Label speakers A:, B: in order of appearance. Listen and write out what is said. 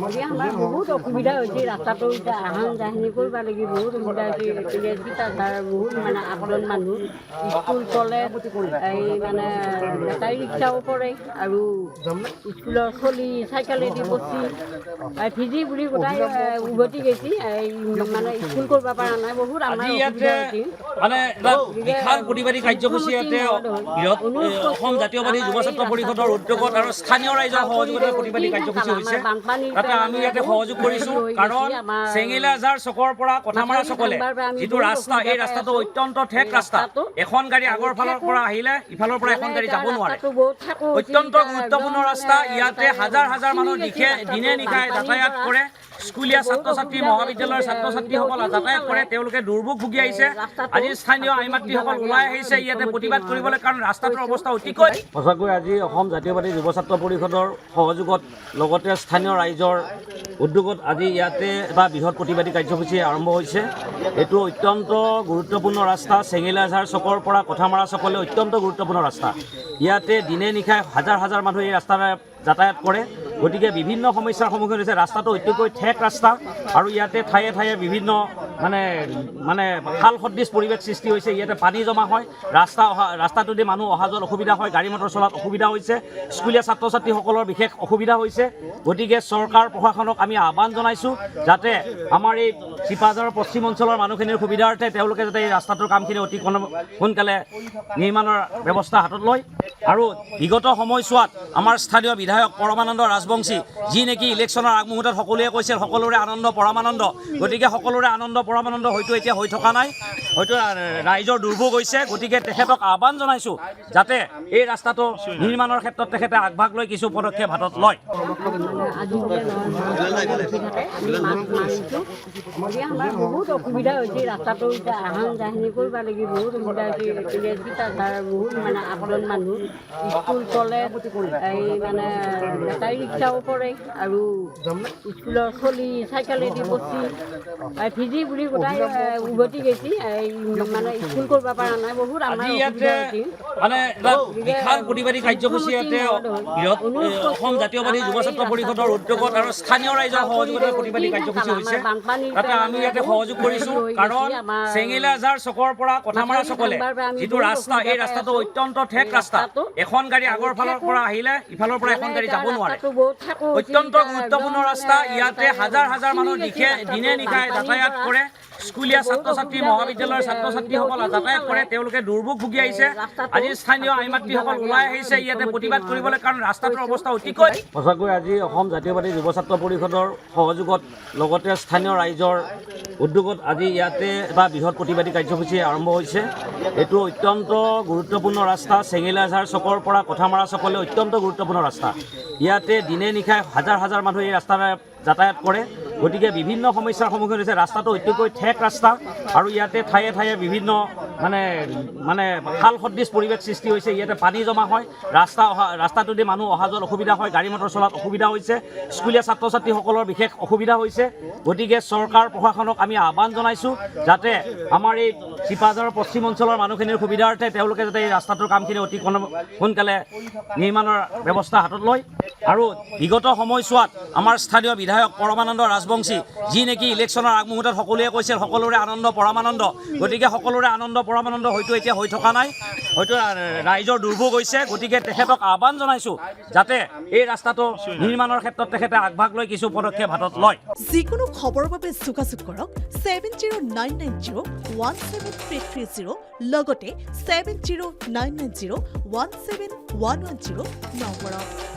A: আজি আমাৰ বহুত অসুবিধা হৈছে ৰাস্তাটো এতিয়া আহা যাহানি কৰিব লাগি বহুত অসুবিধা হৈছে বহুত মানে আপাদন মানুহ স্কুল চলে এই মানে বেটাৰী ৰিক্সাও পৰে আৰু স্কুলৰ চলি চাইকেলেদি বসি ভিজি বুলি গোটাই উভতি গৈছি মানে স্কুল কৰিব পৰা নাই বহুত আমাৰ অসুবিধা হৈছে
B: মানে বিশাল প্ৰতিবাদী কাৰ্যসূচী ইয়াতে অসম জাতীয়বাদী যুৱ ছাত্ৰ পৰিষদৰ উদ্যোগত আৰু স্থানীয় ৰাইজৰ সহযোগিতাত প্ৰতিবাদী কাৰ্যসূচী হৈছে তাতে আমি ইয়াতে সহযোগ কৰিছোঁ কাৰণ চেঙেলাজাৰ চকৰ পৰা কথামাৰা চকলে যিটো ৰাস্তা এই ৰাস্তাটো অত্যন্ত ঠেক ৰাস্তা এখন গাড়ী আগৰ ফালৰ পৰা আহিলে ইফালৰ পৰা এখন গাড়ী যাব নোৱাৰে অত্যন্ত গুৰুত্বপূৰ্ণ ৰাস্তা ইয়াতে হাজাৰ হাজাৰ মানুহ দিনে নিশাই যাতায়াত কৰে স্কুলীয়া ছাত্ৰ ছাত্ৰী মহাবিদ্যালয়ৰ ছাত্ৰ ছাত্ৰীসকল যাতায়াত কৰে তেওঁলোকে দুৰ্ভোগ ভুগি আহিছে আজি স্থানীয় আই মাতৃসকল ওলাই আহিছে ইয়াতে প্ৰতিবাদ কৰিবলৈ কাৰণ ৰাস্তাটোৰ অৱস্থা অতিকৈ সঁচাকৈ আজি অসম জাতীয়বাদী যুৱ ছাত্ৰ পৰিষদৰ সহযোগত লগতে স্থানীয় ৰাইজৰ উদ্যোগত আজি ইয়াতে এটা বৃহৎ প্ৰতিবাদী কাৰ্যসূচী আৰম্ভ হৈছে এইটো অত্যন্ত গুৰুত্বপূৰ্ণ ৰাস্তা চেঙেলাঝাৰ চকৰ পৰা কথামাৰা চকলৈ অত্যন্ত গুৰুত্বপূৰ্ণ ৰাস্তা ইয়াতে দিনে নিশাই হাজাৰ হাজাৰ মানুহ এই ৰাস্তাৰে যাতায়াত কৰে গতিকে বিভিন্ন সমস্যাৰ সন্মুখীন হৈছে ৰাস্তাটো অতিকৈ ঠেক ৰাস্তা আৰু ইয়াতে ঠায়ে ঠায়ে বিভিন্ন মানে খাল সদৃশ পৰিৱেশ সৃষ্টি হৈছে ইয়াতে পানী জমা হয় ৰাস্তাটোদি মানুহ অহা যোৱাত অসুবিধা হয় গাড়ী মটৰ চলাত অসুবিধা হৈছে স্কুলীয়া ছাত্ৰ ছাত্ৰীসকলৰ বিশেষ অসুবিধা হৈছে গতিকে চৰকাৰ প্ৰশাসনক আমি আহ্বান জনাইছোঁ যাতে আমাৰ এই চিপাঝাৰৰ পশ্চিম অঞ্চলৰ মানুহখিনিৰ সুবিধাৰ্থে তেওঁলোকে যাতে এই ৰাস্তাটোৰ কামখিনি অতি সোনকালে নিৰ্মাণৰ ব্যৱস্থা হাতত লয় আৰু বিগত সময়ছোৱাত আমাৰ স্থানীয় বিধায়ক পৰমানন্দ ৰাজবংশী যি নেকি ইলেকশ্যনৰ আগমুহূৰ্তত সকলোৱে কৈছিল সকলোৰে আনন্দ পৰমানন্দ গতিকে সকলোৰে আনন্দ পৰমানন্দ হয়তো এতিয়া হৈ থকা নাই হয়তো ৰাইজৰ দুৰ্ভোগ হৈছে গতিকে তেখেতক আহ্বান জনাইছোঁ যাতে এই ৰাস্তাটো নিৰ্মাণৰ ক্ষেত্ৰত তেখেতে আগভাগ লৈ কিছু পদক্ষেপ হাতত লয়
A: আমাৰ বহুত অসুবিধা হৈছে ৰাস্তাটো এতিয়া আহা যাহানি কৰিব লাগি বহুত অসুবিধা হৈছে বহুত মানে আপাদন মানুহ স্কুল চলে এই মানে বেটাৰী ৰিক্সাও পৰে আৰু স্কুলৰ চলি চাইকেলেদি বসি ভিজি বুলি গোটাই উভতি গৈছি মানে স্কুল কৰিব পৰা নাই বহুত আমাৰ অসুবিধা হৈছে
B: মানে বিশাল প্ৰতিবাদী কাৰ্যসূচী ইয়াতে অসম জাতীয়বাদী যুৱ ছাত্ৰ পৰিষদৰ উদ্যোগত আৰু স্থানীয় ৰাইজৰ সহযোগিতাত প্ৰতিবাদী কাৰ্যসূচী হৈছে তাতে আমি ইয়াতে সহযোগ কৰিছোঁ কাৰণ চেঙেলাঝাৰ চকৰ পৰা কথামাৰা চকলে যিটো ৰাস্তা এই ৰাস্তাটো অত্যন্ত ঠেক ৰাস্তা এখন গাড়ী আগৰ ফালৰ পৰা আহিলে ইফালৰ পৰা এখন গাড়ী যাব নোৱাৰে অত্যন্ত গুৰুত্বপূৰ্ণ ৰাস্তা ইয়াতে হাজাৰ হাজাৰ মানুহ দিনে নিশাই যাতায়াত কৰে স্কুলীয়া ছাত্ৰ ছাত্ৰী মহাবিদ্যালয়ৰ ছাত্ৰ ছাত্ৰীসকল যাতায়াত কৰে তেওঁলোকে দুৰ্ভোগ ভুগি আহিছে আজি স্থানীয় আই মাতৃসকল ওলাই আহিছে ইয়াতে প্ৰতিবাদ কৰিবলৈ কাৰণ ৰাস্তাটোৰ অৱস্থা অতিকৈ সঁচাকৈ আজি অসম জাতীয়বাদী যুৱ ছাত্ৰ পৰিষদৰ সহযোগত লগতে স্থানীয় ৰাইজৰ উদ্যোগত আজি ইয়াতে এটা বৃহৎ প্ৰতিবাদী কাৰ্যসূচী আৰম্ভ হৈছে এইটো অত্যন্ত গুৰুত্বপূৰ্ণ ৰাস্তা চেঙেলাঝাৰ চকৰ পৰা কথামাৰা চকলৈ অত্যন্ত গুৰুত্বপূৰ্ণ ৰাস্তা ইয়াতে দিনে নিশাই হাজাৰ হাজাৰ মানুহ এই ৰাস্তাৰে যাতায়াত কৰে গতিকে বিভিন্ন সমস্যাৰ সন্মুখীন হৈছে ৰাস্তাটো অতিকৈ ঠেক ৰাস্তা আৰু ইয়াতে ঠায়ে ঠায়ে বিভিন্ন মানে খাল সদৃশ পৰিৱেশ সৃষ্টি হৈছে ইয়াতে পানী জমা হয় ৰাস্তাটোদি মানুহ অহা যোৱাত অসুবিধা হয় গাড়ী মটৰ চলাত অসুবিধা হৈছে স্কুলীয়া ছাত্ৰ ছাত্ৰীসকলৰ বিশেষ অসুবিধা হৈছে গতিকে চৰকাৰ প্ৰশাসনক আমি আহ্বান জনাইছোঁ যাতে আমাৰ এই চিপাঝাৰৰ পশ্চিম অঞ্চলৰ মানুহখিনিৰ সুবিধাৰ্থে তেওঁলোকে যাতে এই ৰাস্তাটোৰ কামখিনি অতি সোনকালে নিৰ্মাণৰ ব্যৱস্থা হাতত লয় আৰু বিগত সময়ছোৱাত আমাৰ স্থানীয় বিধায়ক পৰমানন্দ ৰাজবংশী যি নেকি ইলেকশ্যনৰ আগমুহূৰ্তত সকলোৱে কৈছিল সকলোৰে আনন্দ পৰমানন্দ গতিকে সকলোৰে আনন্দ পৰমানন্দ হয়তো এতিয়া হৈ থকা নাই হয়তো ৰাইজৰ দুৰ্ভোগ হৈছে গতিকে তেখেতক আহ্বান জনাইছোঁ যাতে এই ৰাস্তাটো নিৰ্মাণৰ ক্ষেত্ৰত তেখেতে আগভাগ লৈ কিছু পদক্ষেপ হাতত লয়
C: যিকোনো খবৰৰ বাবে যোগাযোগ কৰক 7099017330 লগতে 7099017110 নম্বৰত